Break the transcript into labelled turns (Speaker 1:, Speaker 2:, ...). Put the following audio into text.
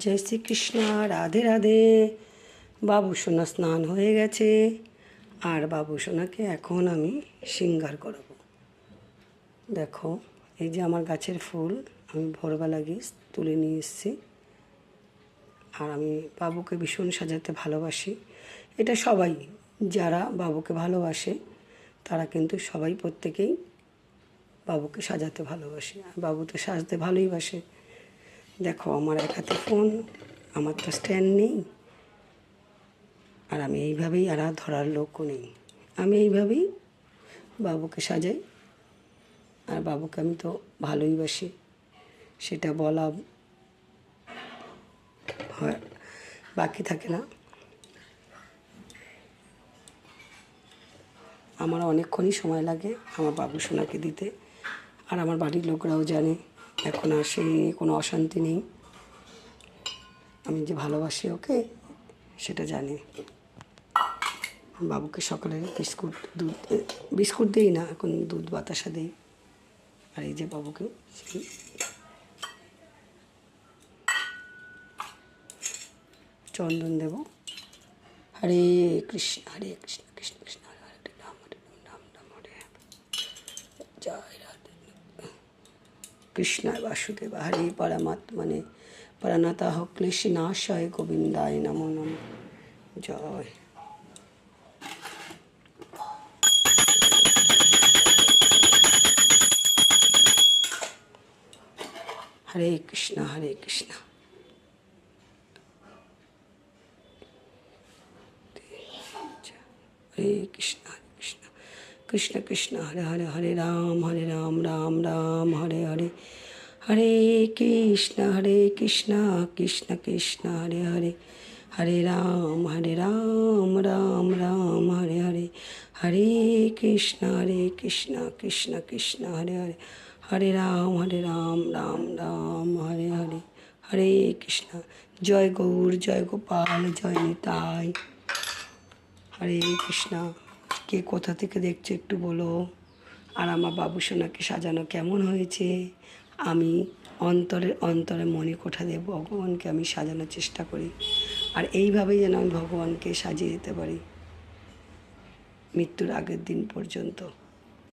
Speaker 1: জয় শ্রীকৃষ্ণ। রাধে রাধে। বাবু সোনা স্নান হয়ে গেছে, আর বাবু সোনাকে এখন আমি শৃঙ্গার করাবো। দেখো, এই যে আমার গাছের ফুল আমি ভোরবেলা গিয়ে তুলে নিয়ে এসেছি। আর আমি বাবুকে ভীষণ সাজাতে ভালোবাসি। এটা সবাই যারা বাবুকে ভালোবাসে তারা কিন্তু সবাই প্রত্যেকেই বাবুকে সাজাতে ভালোবাসে, আর বাবু তো সাজতে ভালোই বাসে। দেখো, আমার এক হাতে ফোন, আমার তো স্ট্যান্ড নেই, আর আমি এইভাবেই আর ধরার লোকও নেই। আমি এইভাবেই বাবুকে সাজাই, আর বাবুকে আমি তো ভালোই বাসি, সেটা বলা হয় বাকি থাকে না। আমার অনেকক্ষণই সময় লাগে আমার বাবু সোনাকে দিতে, আর আমার বাড়ির লোকরাও জানে এখন আর সেই কোনো অশান্তি নেই, আমি যে ভালোবাসি ওকে সেটা জানে। বাবুকে সকালে বিস্কুট দিই না, এখন দুধ বাতাসা দিই। আর এই যে বাবুকে চন্দন দেব। হরে কৃষ্ণ হরে কৃষ্ণ কৃষ্ণ কৃষ্ণ হরে হরে রাম রাম রাম হরে জয় রাধে কৃষ্ণায় বাসুদেব হরে পরমাত্মনে প্রণতঃ ক্লেশনাশয় গোবিন্দায় নমো নমঃ। জয়। হরে কৃষ্ণ হরে কৃষ্ণ হরে কৃষ্ণ হরে কৃষ্ণ কৃষ্ণ কৃষ্ণ হরে হরে হরে রাম রাম রাম হরে হরে হরে কৃষ্ণ কৃষ্ণ কৃষ্ণ হরে হরে হরে রাম রাম রাম হরে হরে হরে কৃষ্ণ কৃষ্ণ কৃষ্ণ হরে হরে হরে রাম রাম রাম হরে হরে হরে কৃষ্ণ। জয় গৌর, জয় গোপাল, জয় নিতাই। হরে কৃষ্ণ। কে কোথা থেকে দেখছো একটু বলো। আর আমার বাবু সোনাকে সাজানো কেমন হয়েছে? আমি অন্তরে মনে কোঠা দিয়ে ভগবানকে আমি সাজানোর চেষ্টা করি, আর এইভাবেই যেন আমি ভগবানকে সাজিয়ে দিতে পারি মৃত্যুর আগের দিন পর্যন্ত।